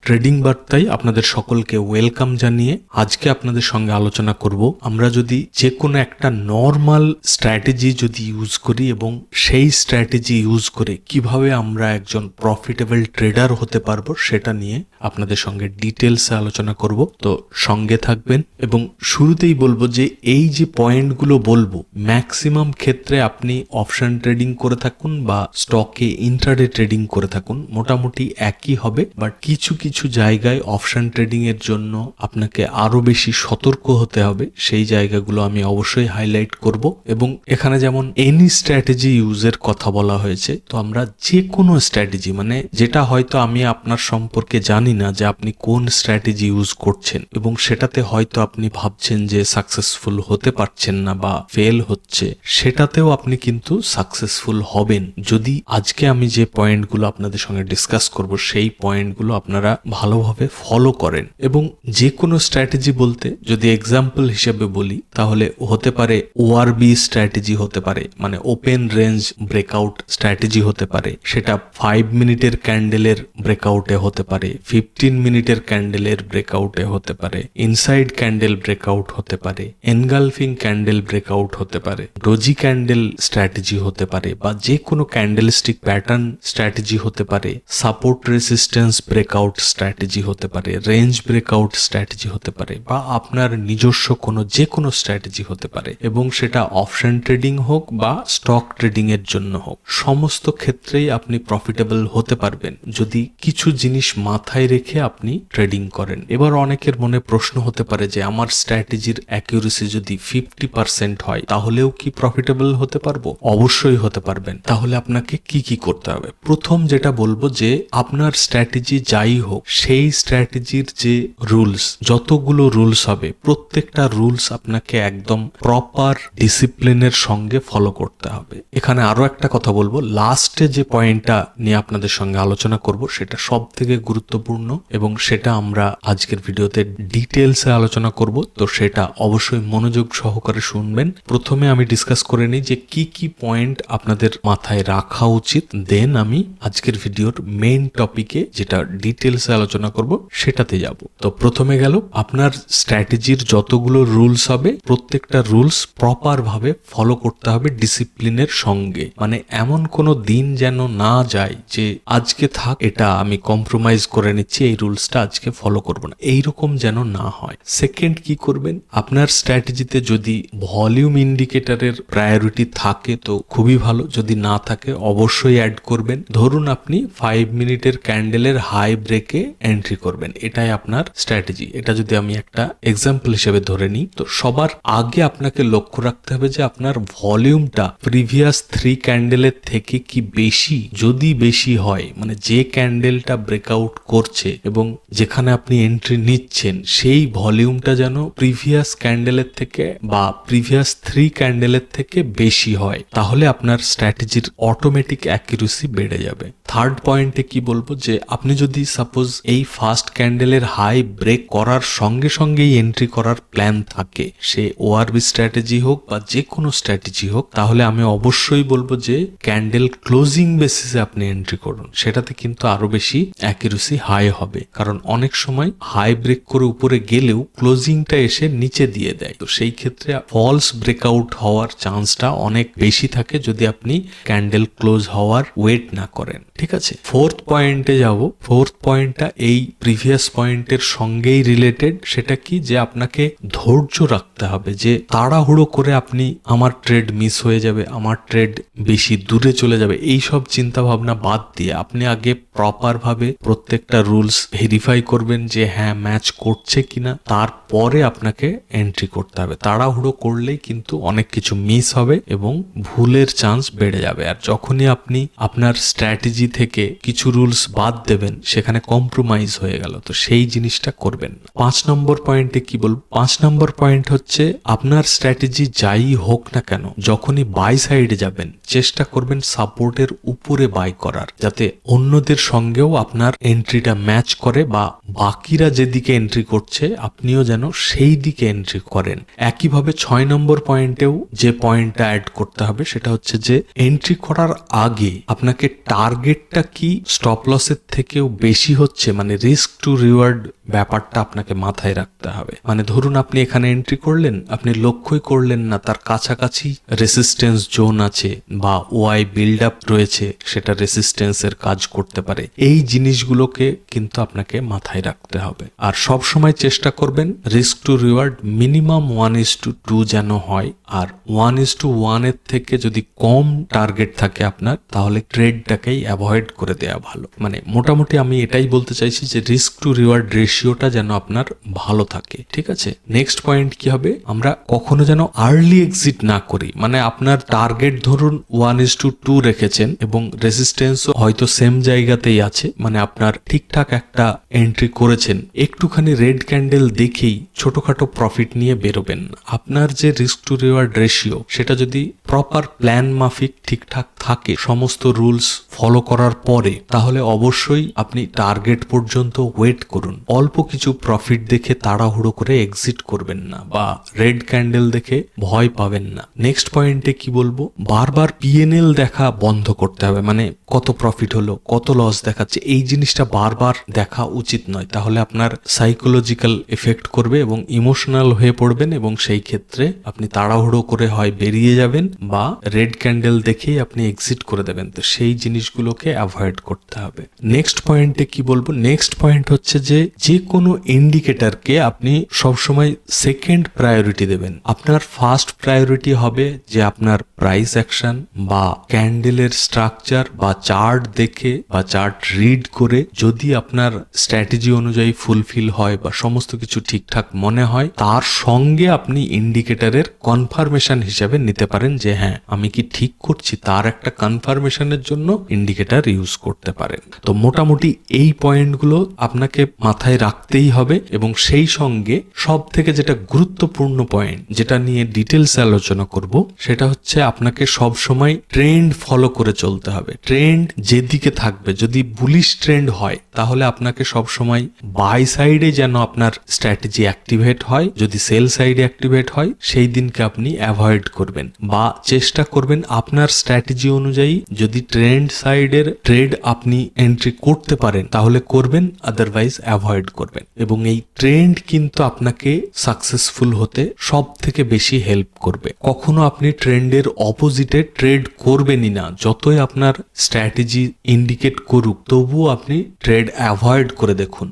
Trading বার্তায় আপনাদের সকলকে ওয়েলকাম জানিয়ে আজকে আপনাদের সঙ্গে আলোচনা করব আমরা যদি যে কোনো একটা নর্মাল স্ট্র্যাটেজি যদি ইউজ করি এবং সেই স্ট্র্যাটেজি ইউজ করে কিভাবে আমরা একজন প্রফিটেবল ট্রেডার হতে পারবো সেটা নিয়ে আপনাদের সঙ্গে ডিটেলসে আলোচনা করব। তো সঙ্গে থাকবেন এবং শুরুতেই বলবো যে এই যে পয়েন্টগুলো বলবো ম্যাক্সিমাম ক্ষেত্রে আপনি অপশন ট্রেডিং করে থাকুন বা স্টকে ইন্ট্রাডে ট্রেডিং করে থাকুন মোটামুটি একই হবে, বাট কিছু কিছু জায়গায় অপশন ট্রেডিং এর জন্য আপনাকে আরো বেশি সতর্ক হতে হবে, সেই জায়গাগুলো আমি অবশ্যই হাইলাইট করব। এবং এখানে যেমন এনি স্ট্র্যাটেজি ইউজের কথা বলা হয়েছে, তো আমরা যে কোনো স্ট্র্যাটেজি মানে যেটা হয়তো আমি আপনার সম্পর্কে জানি না যে আপনি কোন স্ট্র্যাটেজি ইউজ করছেন এবং সেটাতে হয়তো আপনি ভাবছেন যে সাকসেসফুল হতে পারছেন না বা ফেল হচ্ছে, সেটাতেও আপনি কিন্তু সাকসেসফুল হবেন যদি আজকে আমি যে পয়েন্টগুলো আপনাদের সঙ্গে ডিসকাস করব সেই পয়েন্টগুলো আপনারা ভালোভাবে ফলো করেন। এবং যে কোনো স্ট্র্যাটেজি বলতে যদি এক্সাম্পল হিসেবে বলি তাহলে হতে পারে ওআরবি স্ট্র্যাটেজি হতে পারে, মানে ওপেন রেঞ্জ ব্রেকআউট স্ট্র্যাটেজি হতে পারে, সেটা 5 মিনিটের ক্যান্ডেলের ব্রেকআউটে হতে পারে, 15 মিনিটের ক্যান্ডেলের ব্রেকআউটে হতে পারে, ইনসাইড ক্যান্ডেল ব্রেকআউট হতে পারে, এনগালফিং ক্যান্ডেল ব্রেকআউট হতে পারে, ডোজি ক্যান্ডেল স্ট্র্যাটেজি হতে পারে বা যে কোনো ক্যান্ডেলস্টিক প্যাটার্ন স্ট্র্যাটেজি হতে পারে, সাপোর্ট রেসিস্টেন্স ব্রেকআউট স্ট্র্যাটেজি হতে পারে, রেঞ্জ ব্রেকআউট স্ট্র্যাটেজি হতে পারে বা আপনার নিজস্ব কোনো যে কোনো স্ট্র্যাটেজি হতে পারে, এবং সেটা অপশন ট্রেডিং হোক বা স্টক ট্রেডিং এর জন্য হোক, সমস্ত ক্ষেত্রেই আপনি প্রফিটেবল হতে পারবেন যদি কিছু জিনিস মাথায় রেখে আপনি ট্রেডিং করেন। এবার অনেকের মনে প্রশ্ন হতে পারে যে আমার স্ট্র্যাটেজির অ্যাকিউরেসি যদি 50% হয় তাহলেও কি প্রফিটেবল হতে পারবো? অবশ্যই হতে পারবেন। তাহলে আপনাকে কি কি করতে হবে? প্রথম যেটা বলবো যে আপনার স্ট্র্যাটেজি যাই হোক সেই স্ট্র্যাটেজির যে রুলস, যতগুলো রুলস হবে প্রত্যেকটা রুলস আপনাকে একদম প্রপার ডিসিপ্লিনের সঙ্গে ফলো করতে হবে। এখানে আরো একটা কথা বলবো, লাস্টে যে পয়েন্টটা নিয়ে আপনাদের সঙ্গে আলোচনা করব সেটা সব থেকে গুরুত্বপূর্ণ এবং সেটা আমরা আজকের ভিডিওতে ডিটেলসে আলোচনা করব, তো সেটা অবশ্যই মনোযোগ সহকারে শুনবেন। প্রথমে আমি ডিসকাস করে নিই যে কি কি পয়েন্ট আপনাদের মাথায় রাখা উচিত, দেন আমি আজকের ভিডিওর মেইন টপিকে যেটা ডিটেলসে আলোচনা করব সেটাতে যাব। তো প্রথমে গেল আপনার স্ট্র্যাটেজির যতগুলো রুলস হবে প্রত্যেকটা রুলস প্রপার ভাবে ফলো করতে হবে ডিসিপ্লিনের সঙ্গে, মানে এমন কোনো দিন যেন না যায় যে আজকে থাক এটা আমি কম্প্রোমাইজ করে নিচ্ছি, এই রুলসটা আজকে ফলো করব না, এইরকম যেন না হয়। সেকেন্ড কি করবেন, আপনার স্ট্র্যাটেজিতে যদি ভলিউম ইন্ডিকেটরের প্রায়োরিটি থাকে তো খুবই ভালো, যদি না থাকে অবশ্যই অ্যাড করবেন। ধরুন আপনি 5 মিনিটের ক্যান্ডেলের হাই ব্রেকে এন্ট্রি করবেন, এটাই আপনার স্ট্র্যাটেজি। এটা যদি আমি একটা এক্সাম্পল হিসেবে ধরে নিই, তো সবার আগে আপনাকে লক্ষ্য রাখতে হবে যে আপনার ভলিউমটা প্রিভিয়াস 3 ক্যান্ডেলের থেকে কি বেশি। যদি বেশি হয়, মানে যে ক্যান্ডেলটা ব্রেকআউট করছে এবং যেখানে আপনি এন্ট্রি নিচ্ছেন সেই ভলিউমটা যেন প্রিভিয়াস ক্যান্ডেলের থেকে বা প্রিভিয়াস 3 ক্যান্ডেলের থেকে বেশি হয়, তাহলে আপনার স্ট্র্যাটেজির অটোমেটিক অ্যাকিউরেসি বেড়ে যাবে। থার্ড পয়েন্টে কি বলবো যে আপনি যদি সাপোজ এই ফার্স্ট ক্যান্ডেলের হাই ব্রেক করার সঙ্গে সঙ্গেই এন্ট্রি করার প্ল্যান থাকে, সে ওআরবি স্ট্র্যাটেজি হোক বা যে কোনো স্ট্র্যাটেজি হোক, তাহলে আমি অবশ্যই বলবো যে ক্যান্ডেল ক্লোজিং বেসিসে আপনি এন্ট্রি করুন, সেটাতে কিন্তু আরো বেশি অ্যাকিউরেসি হাই হবে। কারণ অনেক সময় হাই ব্রেক করে উপরে গেলেও ক্লোজিংটা এসে নিচে দিয়ে দেয়, তো সেই ক্ষেত্রে ফলস ব্রেকআউট হওয়ার চান্সটা অনেক বেশি থাকে যদি আপনি ক্যান্ডেল ক্লোজ হওয়ার ওয়েট না করেন। ঠিক আছে, ফোর্থ পয়েন্টে যাব। ফোর্থ পয়েন্টটা এই প্রিভিয়াস পয়েন্টের সঙ্গেই রিলেটেড, সেটা কি যে আপনাকে ধৈর্য রাখতে হবে, যে তাড়াহুড়ো করে আপনি আমার ট্রেড মিস হয়ে যাবে, আমার ট্রেড বেশি দূরে চলে যাবে, এই সব চিন্তা ভাবনা বাদ দিয়ে আপনি আগে প্রপার ভাবে প্রত্যেকটা রুলস ভেরিফাই করবেন যে হ্যাঁ ম্যাচ করছে কিনা, তারপরে আপনাকে এন্ট্রি করতে হবে। তাড়াহুড়ো করলেই কিন্তু অনেক কিছু মিস হবে এবং ভুলের চান্স বেড়ে যাবে। আর যখনই আপনি আপনার স্ট্র্যাটেজি থেকে কিছু রুলস বাদ দেবেন সেখানে কম্প্রোমাইজ হয়ে গেল, তো সেই জিনিসটা করবেন। 5 নম্বর পয়েন্টে কি বলবো, 5 নম্বর পয়েন্ট হচ্ছে আপনার স্ট্র্যাটেজি যাই হোক না কেন যখনই বাই সাইডে যাবেন চেষ্টা করবেন সাপোর্টের উপরে বাই করার, যাতে অন্যদের সঙ্গেও আপনার এন্ট্রিটা ম্যাচ করে বা বাকিরা যেদিকে এন্ট্রি করছে আপনিও যেন সেই দিকে এন্ট্রি করেন। একইভাবে 6 নম্বর পয়েন্টেও যে পয়েন্টটা অ্যাড করতে হবে সেটা হচ্ছে যে এন্ট্রি করার আগে আপনাকে টার্গেটটা কি স্টপ লসের থেকেও বেশি হচ্ছে হচ্ছে মানে রিস্ক টু রিওয়ার্ড ব্যাপারটা আপনাকে মাথায় রাখতে হবে। মানে ধরুন আপনি এখানে এন্ট্রি করলেন, আপনি লক্ষ্যই করলেন না তার কাছাকাছি রেসিস্টেন্স জোন আছে বা ওয়াই বিল্ড আপ রয়েছে, সেটা রেসিস্টেন্সের কাজ করতে পারে। এই জিনিসগুলোকে কিন্তু আপনাকে মাথায় রাখতে হবে। আর সব সময় চেষ্টা করবেন রিস্ক টু রিওয়ার্ড মিনিমাম 1:2 যেন হয়। আর 1:1 এর থেকে যদি কম টার্গেট থাকে আপনার, তাহলে ট্রেডটাকেই অ্যাভয়েড করে দেওয়া ভালো। মানে মোটামুটি আমি এটাই বলতে চাইছি যে রিস্ক টু রিওয়ার্ড রেশিওটা যেন আপনার ভালো থাকে, ঠিক আছে। নেক্সট পয়েন্ট কি হবে, আমরা কখনো যেন আর্লি এক্সিট না করি। মানে আপনার টার্গেট ধরুন 1:2 রেখেছেন এবং রেসিস্টেন্সও হয়তো সেম জায়গাতেই আছে, মানে আপনার ঠিকঠাক একটা এন্ট্রি করেছেন, একটুখানি রেড ক্যান্ডেল দেখেই ছোটখাটো প্রফিট নিয়ে বেরোবেন না। আপনার যে রিস্ক টু রিওয়ার্ড রেশিও সেটা যদি প্রপার প্ল্যান মাফিক ঠিকঠাক থাকে, সমস্ত রুলস ফলো করার পরে, তাহলে অবশ্যই আপনি টার্গেট পর্যন্ত ওয়েট করুন। অল্প কিছু প্রফিট দেখে তাড়াহুড়ো করে এক্সিট করবেন না বা রেড ক্যান্ডেল দেখে ভয় পাবেন না। নেক্সট পয়েন্টে কি বলবো, বারবার পিএনএল দেখা বন্ধ করতে হবে। মানে কত প্রফিট হলো, কত লস দেখাচ্ছে, এই জিনিসটা বারবার দেখা উচিত নয়। তাহলে আপনার সাইকোলজিক্যাল এফেক্ট করবে এবং ইমোশনাল হয়ে পড়বেন, এবং সেই ক্ষেত্রে আপনি তাড়াহুড়ো করে হয় বেরিয়ে যাবেন বা রেড ক্যান্ডেল দেখেই আপনি এক্সিট করে দেবেন। তো সেই জিনিসগুলোকে অ্যাভয়েড করতে হবে। নেক্সট পয়েন্টে কি বলবো, নেক্সট পয়েন্ট হচ্ছে যে কোনো ইন্ডিকেটরকে আপনি সবসময় সেকেন্ড প্রায়োরিটি দেবেন। আপনার ফার্স্ট প্রায়োরিটি হবে যে আপনার প্রাইস অ্যাকশন বা ক্যান্ডেলের স্ট্রাকচার বা চার্ট দেখে বা চার্ট রিড করে যদি আপনার স্ট্র্যাটেজি অনুযায়ী ফুলফিল হয় বা সমস্ত কিছু ঠিকঠাক মনে হয়, তার সঙ্গে আপনি ইন্ডিকেটরের কনফার্মেশন হিসেবে নিতে পারেন যে হ্যাঁ আমি কি ঠিক করছি, তার একটা কনফার্মেশনের জন্য ইন্ডিকেটর ইউজ করতে পারেন। তো মোটামুটি এই পয়েন্টগুলো আপনাকে মাথায় রাখতেই হবে। এবং সেই সঙ্গে সব থেকে যেটা গুরুত্বপূর্ণ পয়েন্ট, যেটা নিয়ে ডিটেলস আলোচনা করব, সেটা হচ্ছে আপনাকে সব সময় ট্রেন্ড ফলো করে চলতে হবে। ট্রেন্ড যেদিকে থাকবে, যদি বুলিশ ট্রেন্ড হয় তাহলে আপনাকে সব সময় বাই সাইডে যেন আপনার স্ট্র্যাটেজি অ্যাক্টিভেট হয়, যদি সেল সাইডে অ্যাক্টিভেট হয় সেই দিনকে আপনি অ্যাভয়েড করবেন বা চেষ্টা করবেন আপনার স্ট্র্যাটেজি অনুযায়ী যদি ট্রেন্ড সাইডের ট্রেড আপনি এন্ট্রি করতে পারেন তাহলে করবেন, আদারওয়াইজ অ্যাভয়েড করবেন। এবং এই ট্রেন্ড কিন্তু আপনাকে সাকসেসফুল হতে সব থেকে বেশি হেল্প করবে। কখনো আপনি ট্রেন্ডের অপোজিটে ট্রেড করবেনই না, যতই আপনার স্ট্র্যাটেজি ইন্ডিকেট করুক তবুও আপনি ট্রেড অ্যাভয়েড করে দেখুন।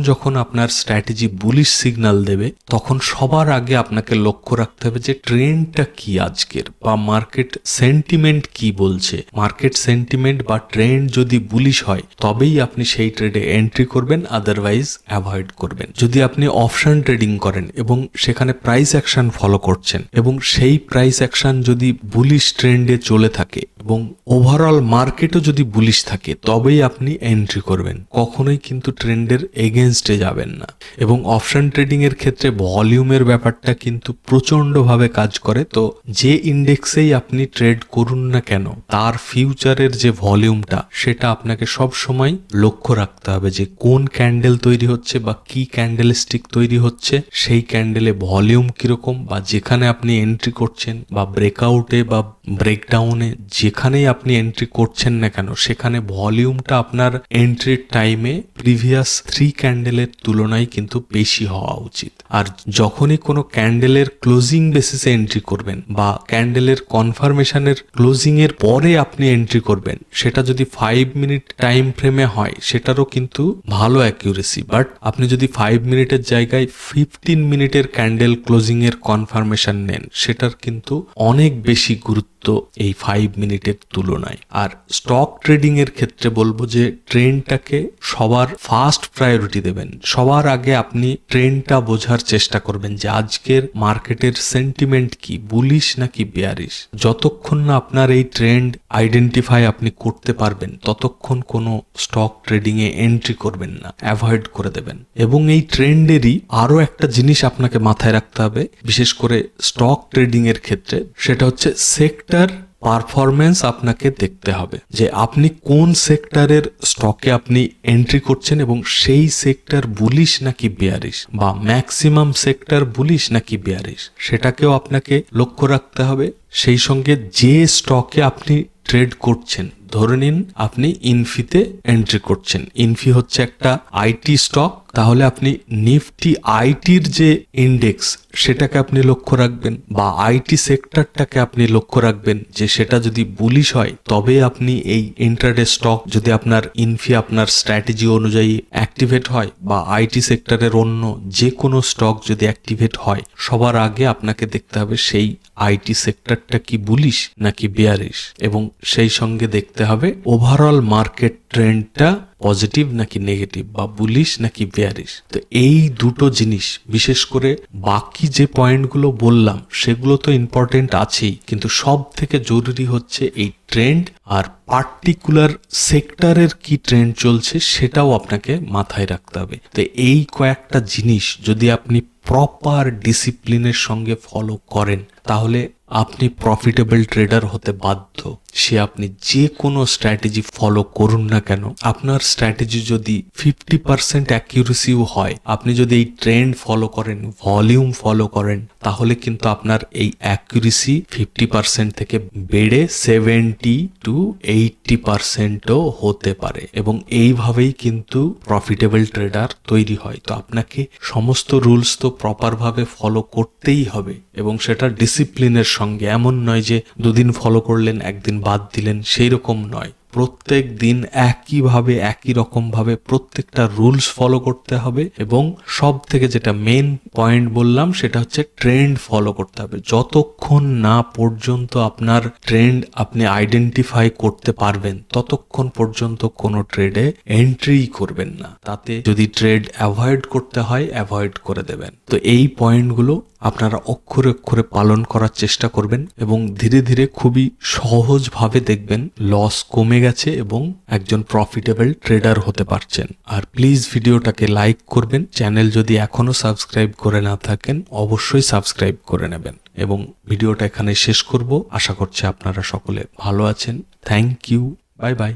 যখন আপনার স্ট্র্যাটেজি বুলিশ সিগন্যাল দেবে তখন সবার আগে আপনাকে লক্ষ্য রাখতে হবে যে ট্রেন্ডটা কি আজকের, বা মার্কেট সেন্টিমেন্ট কি বলছে। মার্কেট সেন্টিমেন্ট বা ট্রেন্ড যদি বুলিশ হয় তবেই আপনি সেই ট্রেডে এন্ট্রি করবেন, আদারওয়াইজ অ্যাভয়েড করবেন। যদি আপনি অপশন ট্রেডিং করেন এবং সেখানে প্রাইস অ্যাকশন ফলো করছেন এবং সেই প্রাইস অ্যাকশন যদি বুলিশ ট্রেন্ডে চলে থাকে এবং ওভারঅল মার্কেটও যদি বুলিশ থাকে তবেই আপনি এন্ট্রি করবেন, কখনোই কিন্তু ট্রেন্ডের এগেনস্টে যাবেন না। এবং অপশন ট্রেডিং এর ক্ষেত্রে ভলিউমের ব্যাপারটা কিন্তু প্রচন্ডভাবে কাজ করে। তো যে ইন্ডেক্সেই আপনি ট্রেড করুন না কেন, তার ফিউচারের যে ভলিউমটা সেটা আপনাকে সব সময় লক্ষ্য রাখতে হবে যে কোন ক্যান্ডেল তৈরি হচ্ছে বা কি ক্যান্ডেল স্টিক তৈরি হচ্ছে, সেই ক্যান্ডেলে ভলিউম কিরকম, বা যেখানে আপনি এন্ট্রি করছেন বা ব্রেকআউটে বা ব্রেকডাউনে যেখানেই আপনি এন্ট্রি করছেন না কেন সেখানে ভলিউমটা আপনার এন্ট্রির টাইমে প্রিভিয়াস 3 ক্যান্ডেলের তুলনায় কিন্তু বেশি হওয়া উচিত। আর যখনই কোনো ক্যান্ডেলের ক্লোজিং বেসিসে এন্ট্রি করবেন বা ক্যান্ডেলের কনফার্মেশনের ক্লোজিং এর পরে আপনি এন্ট্রি করবেন, সেটা যদি 5 মিনিট টাইম ফ্রেমে হয় সেটারও কিন্তু ভালো অ্যাকিউরেসি। বাট আপনি যদি 5 মিনিটের জায়গায় 15 মিনিটের ক্যান্ডেল ক্লোজিং এর কনফার্মেশন নেন, সেটার কিন্তু অনেক বেশি গুরুত্ব এই 5 মিনিটের তুলনায়। আর স্টক ট্রেডিং এর ক্ষেত্রে বলবো যে ট্রেন্ডটাকে সবার ফার্স্ট প্রায়োরিটি দেবেন। সবার আগে আপনি ট্রেন্ডটা বোঝার চেষ্টা করবেন যে আজকের মার্কেটের সেন্টিমেন্ট কি, বুলিশ নাকি বেয়ারিশ। যতক্ষণ না আপনার এই ট্রেন্ড আইডেন্টিফাই আপনি করতে পারবেন ততক্ষণ কোনো স্টক ট্রেডিং এ এন্ট্রি করবেন না, অ্যাভয়েড করে দেবেন। এবং এই ট্রেন্ডেরই আরো একটা জিনিস আপনাকে মাথায় রাখতে হবে বিশেষ করে স্টক ট্রেডিং এর ক্ষেত্রে, সেটা হচ্ছে সেক্টর পারফরমেন্স আপনাকে দেখতে হবে যে আপনি কোন সেক্টরের স্টকে আপনি এন্ট্রি করছেন এবং সেই সেক্টর বুলিশ নাকি বেয়ারিশ বা ম্যাক্সিমাম সেক্টর বুলিশ নাকি বেয়ারিশ, সেটাকেও আপনাকে লক্ষ্য রাখতে হবে। সেই সঙ্গে যে স্টকে আপনি ট্রেড করছেন, ধরে নিন আপনি ইনফিতে এন্ট্রি করছেন। ইনফি হচ্ছে একটা আইটি স্টক, তাহলে আপনি নিফটি আইটির যে ইন্ডেক্স সেটাকে আপনি লক্ষ্য রাখবেন, বা আইটি সেক্টরটাকে আপনি লক্ষ্য রাখবেন যে সেটা যদি বুলিশ হয় তবে আপনি এই ইন্ট্রাডে স্টক, যদি আপনার ইনফি আপনার স্ট্র্যাটেজি অনুযায়ী অ্যাক্টিভেট হয় বা আইটি সেক্টরের অন্য যে কোনো স্টক যদি অ্যাক্টিভেট হয়, সবার আগে আপনাকে দেখতে হবে সেই আইটি সেক্টরটা কি বুলিশ নাকি বেয়ারিশ, এবং সেই সঙ্গে দেখতে হবে ওভারঅল মার্কেট ট্রেন্ডটা পজিটিভ নাকি নেগেটিভ, বা বুলিশ নাকি বেয়ারিশ। তো এই দুটো জিনিস, বিশেষ করে বাকি যে পয়েন্টগুলো বললাম সেগুলো তো ইম্পর্টেন্ট আছেই, কিন্তু সব থেকে জরুরি হচ্ছে এই ট্রেন্ড, আর পার্টিকুলার সেক্টরের কি ট্রেন্ড চলছে সেটাও আপনাকে মাথায় রাখতে হবে। তো এই কয়েকটা জিনিস যদি আপনি প্রপার ডিসিপ্লিনের সঙ্গে ফলো করেন, তাহলে আপনি প্রফিটেবল ট্রেডার হতে বাধ্য। সে আপনি যে কোনো স্ট্র্যাটেজি ফলো করুন না কেন, আপনার স্ট্র্যাটেজি যদি 50% অ্যাকিউরেসিও হয়, আপনি যদি এই ট্রেন্ড ফলো করেন, ভলিউম ফলো করেন, তাহলে কিন্তু আপনার এই অ্যাকিউরেসি 50% থেকে বেড়ে 70 to 80%ও হতে পারে, এবং এইভাবেই কিন্তু প্রফিটেবল ট্রেডার তৈরি হয়। তো আপনাকে সমস্ত রুলস তো প্রপারভাবে ফলো করতেই হবে, এবং সেটা ডিসিপ্লিনের সঙ্গে। এমন নয় যে দুদিন ফলো করলেন একদিন বাদ দিলেন, সেই রকম নয়। প্রত্যেক দিন একইভাবে একই রকম ভাবে প্রত্যেকটা রুলস ফলো করতে হবে, এবং সব থেকে যেটা মেন পয়েন্ট বললাম সেটা হচ্ছে ট্রেন্ড ফলো করতে হবে। যতক্ষণ না পর্যন্ত আপনার ট্রেন্ড আপনি আইডেন্টিফাই করতে পারবেন, ততক্ষণ পর্যন্ত কোনো ট্রেডে এন্ট্রি করবেন না। তাতে যদি ট্রেড অ্যাভয়েড করতে হয়, অ্যাভয়েড করে দেবেন। তো এই পয়েন্টগুলো আপনারা অক্ষরে অক্ষরে পালন করার চেষ্টা করবেন, এবং ধীরে ধীরে খুবই সহজভাবে দেখবেন লস কমে গেছে এবং একজন প্রফিটেবল ট্রেডার হতে পারছেন। আর প্লিজ ভিডিওটাকে লাইক করবেন, চ্যানেল যদি এখনো সাবস্ক্রাইব করে না থাকেন অবশ্যই সাবস্ক্রাইব করে নেবেন, এবং ভিডিওটা এখানে শেষ করব। আশা করছি আপনারা সকলে ভালো আছেন। Thank you, bye by.